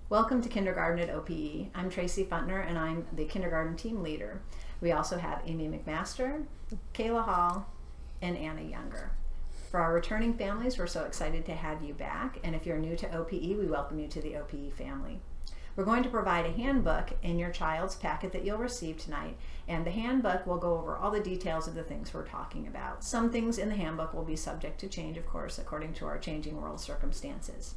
Welcome to Kindergarten at OPE. I'm Tracy Funtner and I'm the kindergarten team leader. We also have Amy McMaster, Kayla Hall, and Anna Younger. For our returning families, we're so excited to have you back, and if you're new to OPE, we welcome you to the OPE family. We're going to provide a handbook in your child's packet that you'll receive tonight, and the handbook will go over all the details of the things we're talking about. Some things in the handbook will be subject to change, of course, according to our changing world circumstances.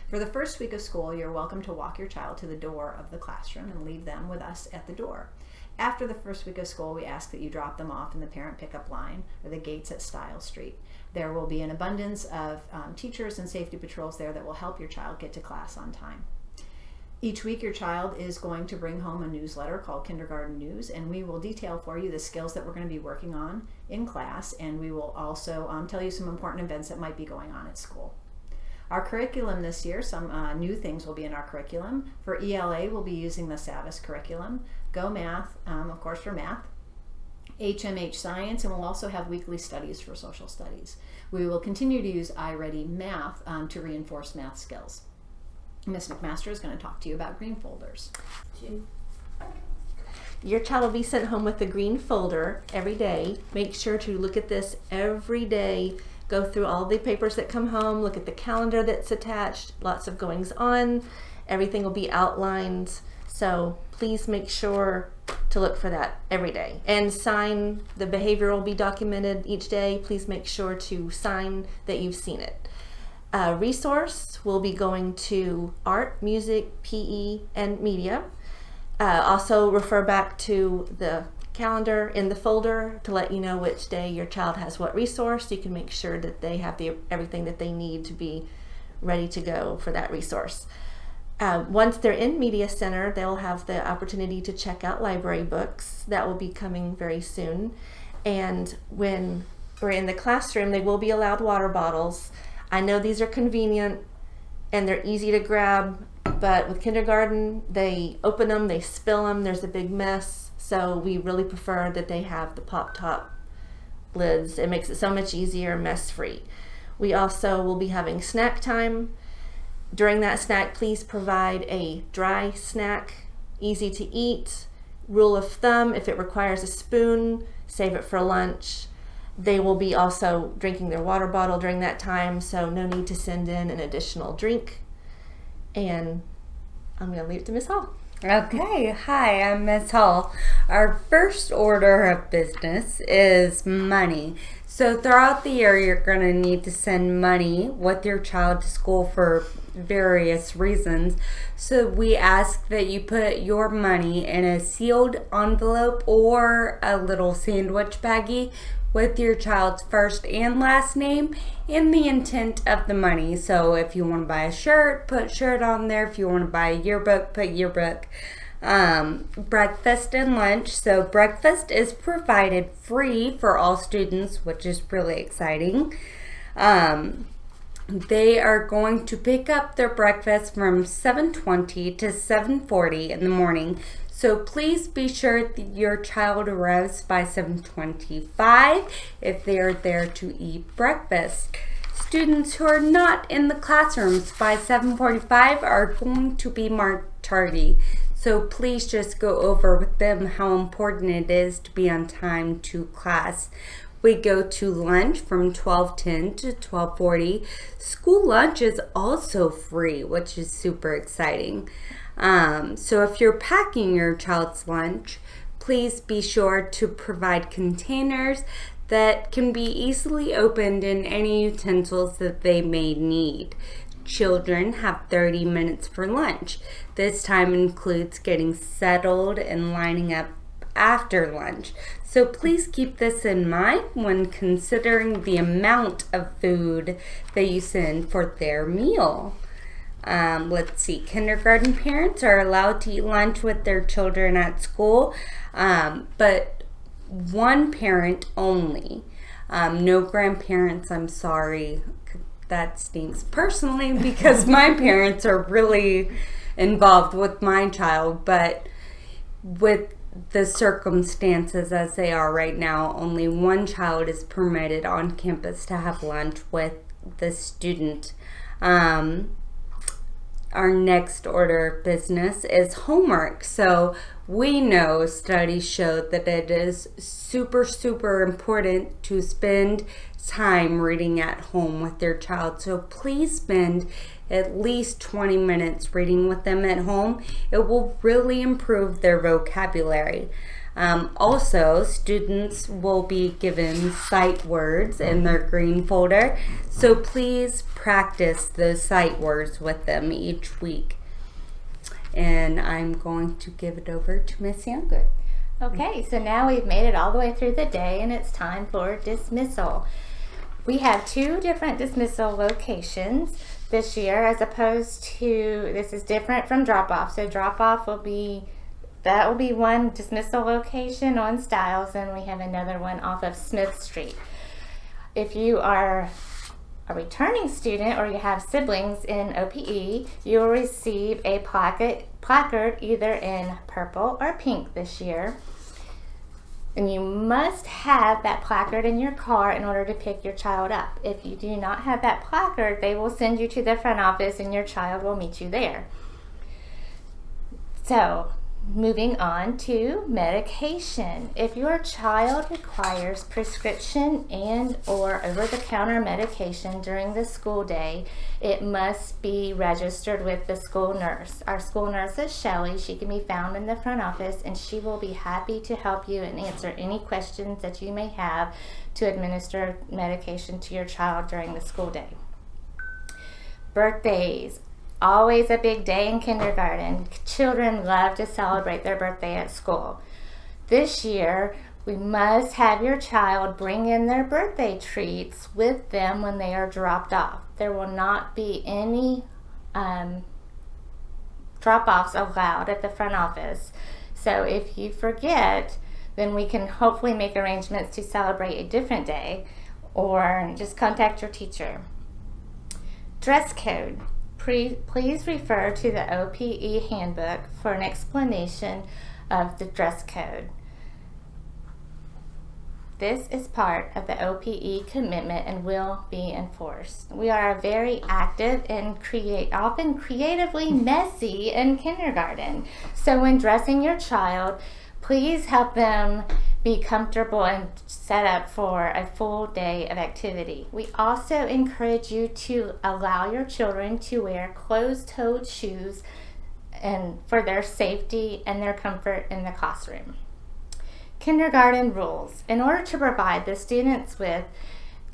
For the first week of school, you're welcome to walk your child to the door of the classroom and leave them with us at the door. After the first week of school, we ask that you drop them off in the parent pickup line or the gates at Stiles Street. There will be an abundance of teachers and safety patrols there that will help your child get to class on time. Each week your child is going to bring home a newsletter called Kindergarten News, and we will detail for you the skills that we're going to be working on in class, and we will also tell you some important events that might be going on at school. Our curriculum this year, some new things will be in our curriculum. For ELA, we'll be using the SAVIS curriculum, Go Math, of course for math, HMH Science, and we'll also have weekly studies for social studies. We will continue to use iReady Math to reinforce math skills. Ms. McMaster is going to talk to you about green folders. Your child will be sent home with a green folder every day. Make sure to look at this every day. Go through all the papers that come home, look at the calendar that's attached, lots of goings on. Everything will be outlined. So please make sure to look for that every day. And sign, the behavior will be documented each day. Please make sure to sign that you've seen it. Resource will be going to art, music, PE, and media. Also refer back to the calendar in the folder to let you know which day your child has what resource. You can make sure that they have everything that they need to be ready to go for that resource. Once they're in Media Center, they'll have the opportunity to check out library books. That will be coming very soon. And when we're in the classroom, they will be allowed water bottles. I know these are convenient and they're easy to grab, but with kindergarten, they open them, they spill them, there's a big mess. So we really prefer that they have the pop-top lids. It makes it so much easier, mess-free. We also will be having snack time. During that snack, please provide a dry snack, easy to eat. Rule of thumb, if it requires a spoon, save it for lunch. They will be also drinking their water bottle during that time, so no need to send in an additional drink. And I'm going to leave it to Ms. Hall. Okay, hi, I'm Ms. Hall. Our first order of business is money. So throughout the year, you're going to need to send money with your child to school for various reasons. So we ask that you put your money in a sealed envelope or a little sandwich baggie with your child's first and last name and the intent of the money. So if you want to buy a shirt, put shirt on there. If you want to buy a yearbook, put yearbook. Breakfast and lunch. So breakfast is provided free for all students, which is really exciting. They are going to pick up their breakfast from 7:20 to 7:40 in the morning. So please be sure that your child arrives by 7:25 if they are there to eat breakfast. Students who are not in the classrooms by 7:45 are going to be marked tardy. So please just go over with them how important it is to be on time to class. We go to lunch from 12:10 to 12:40. School lunch is also free, which is super exciting. So if you're packing your child's lunch, please be sure to provide containers that can be easily opened and any utensils that they may need. Children have 30 minutes for lunch. This time includes getting settled and lining up after lunch. So please keep this in mind when considering the amount of food that you send for their meal. Let's see, kindergarten parents are allowed to eat lunch with their children at school, but one parent only. No grandparents, I'm sorry. That stinks personally because my parents are really involved with my child, but with the circumstances as they are right now, only one child is permitted on campus to have lunch with the student. our next order of business is homework. So we know studies show that it is super, super important to spend time reading at home with your child. So please spend at least 20 minutes reading with them at home. It will really improve their vocabulary. Also, students will be given sight words in their green folder, so please practice those sight words with them each week. And I'm going to give it over to Miss Younger. Okay, so now we've made it all the way through the day and it's time for dismissal. We have 2 different dismissal locations this year, as opposed to, this is different from drop-off. So drop-off will be one dismissal location on Stiles, and we have another one off of Smith Street. If you are a returning student or you have siblings in OPE, you will receive a placard either in purple or pink this year. And you must have that placard in your car in order to pick your child up. If you do not have that placard, they will send you to the front office and your child will meet you there. So, moving on to medication. If your child requires prescription and or over-the-counter medication during the school day, it must be registered with the school nurse. Our school nurse is Shelley. She can be found in the front office, and she will be happy to help you and answer any questions that you may have to administer medication to your child during the school day. Birthdays. Always a big day in kindergarten. Children love to celebrate their birthday at school. This year, we must have your child bring in their birthday treats with them when they are dropped off. There will not be any drop-offs allowed at the front office. So if you forget, then we can hopefully make arrangements to celebrate a different day, or just contact your teacher. Dress code. Please refer to the OPE handbook for an explanation of the dress code. This is part of the OPE commitment and will be enforced. We are very active and often creatively messy in kindergarten. So when dressing your child, please help them be comfortable and set up for a full day of activity. We also encourage you to allow your children to wear closed-toed shoes and for their safety and their comfort in the classroom. Kindergarten rules. In order to provide the students with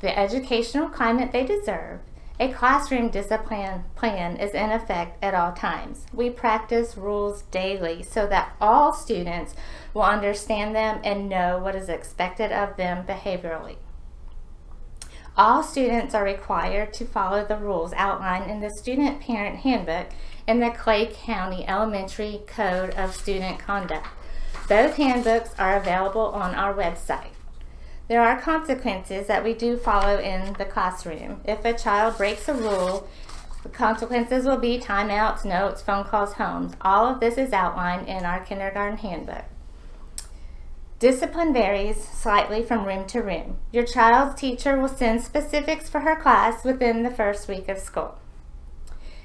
the educational climate they deserve, a classroom discipline plan is in effect at all times. We practice rules daily so that all students will understand them and know what is expected of them behaviorally. All students are required to follow the rules outlined in the Student Parent Handbook and the Clay County Elementary Code of Student Conduct. Both handbooks are available on our website. There are consequences that we do follow in the classroom. If a child breaks a rule, the consequences will be timeouts, notes, phone calls, home. All of this is outlined in our kindergarten handbook. Discipline varies slightly from room to room. Your child's teacher will send specifics for her class within the first week of school.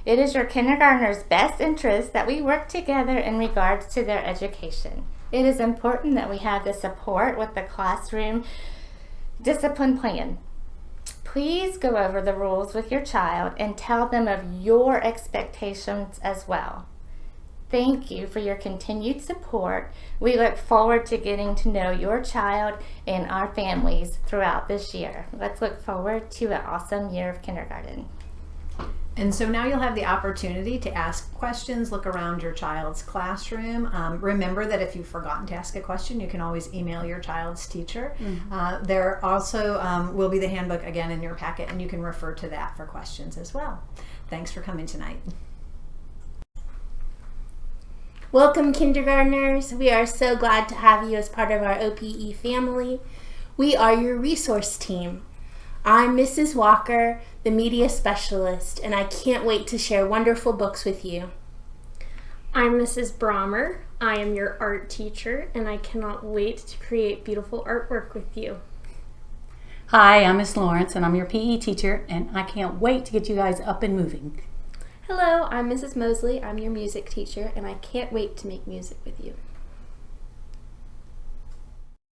It is your kindergartner's best interest that we work together in regards to their education. It is important that we have the support with the classroom discipline plan. Please go over the rules with your child and tell them of your expectations as well. Thank you for your continued support. We look forward to getting to know your child and our families throughout this year. Let's look forward to an awesome year of kindergarten. And so now you'll have the opportunity to ask questions, look around your child's classroom. Remember that if you've forgotten to ask a question, you can always email your child's teacher. There also will be the handbook again in your packet, and you can refer to that for questions as well. Thanks for coming tonight. Welcome, kindergartners. We are so glad to have you as part of our OPE family. We are your resource team. I'm Mrs. Walker, the media specialist, and I can't wait to share wonderful books with you. I'm Mrs. Brommer. I am your art teacher, and I cannot wait to create beautiful artwork with you. Hi, I'm Miss Lawrence, and I'm your PE teacher, and I can't wait to get you guys up and moving. Hello, I'm Mrs. Mosley. I'm your music teacher, and I can't wait to make music with you.